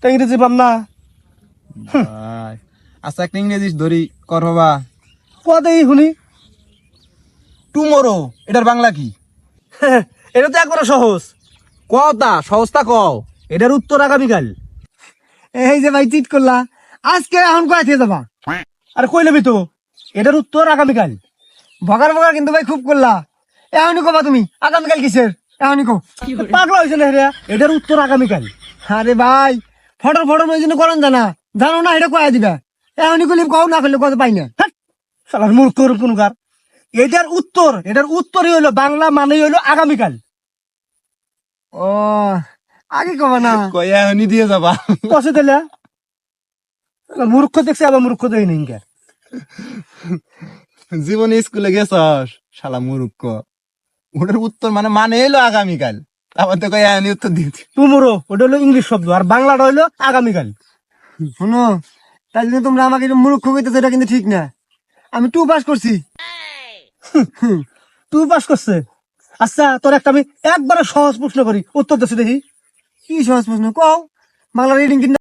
তা ইংরেজি পাম না। ভাই আচ্ছা একটা ইংরেজি ধরি কর বাবা। কদেই শুনি। টুমরো এটার বাংলা কি? এটা তো একবারে সহজ। কতা সহজটা কও। এটার উত্তর আগামীকাল। এই যে ভাই চিট করলা, আজকে এখন কয় থেকে যাবা? আরে কই নেবি তো, এটার উত্তর আগামীকাল। ভগার ভগার কিন্তু ভাই খুব করলা। এখনই কবা তুমি আগামীকাল কিসের? এখনই কো। পাগলা হয়েছে না হেরা, এটার উত্তর আগামীকাল। আরে ভাই ফটর ফটর ওই জন্য করন জানা, জানো না এটা কয়া দিবা। এখনই করলে কও, না করলে কথা পাই না। হ্যাঁ, শালার মূর্খ কোনকার। এটার উত্তরই হইলো বাংলা, মানেই হইলো আগামীকাল। ও আগে কবা না। কয়া এখনই দিয়ে যাবা। কষে দিলে মূর্খ দেখছে, আবার মূর্খ দেয় নাই। জীবনে স্কুলে গেছস শালা মুরুক্ক। ওটার উত্তর মানে এলো আগামীকাল। আবার তো কয়া এখনই উত্তর দিয়েছি। টুমোরো ওটা হলো ইংলিশ শব্দ, আর বাংলাটা হইলো আগামীকাল। শোনো, তাই জন্য তোমরা আমাকে মূর্খ কইতেছো, এটা কিন্তু ঠিক না। আমি 2 পাস করছি। তুই পাস করছে। আচ্ছা তোর একটা আমি একবারে সহজ প্রশ্ন করি, উত্তর দিচ্ছি দেখি। কি সহজ প্রশ্ন কও? বাংলা রিডিং কিন্তু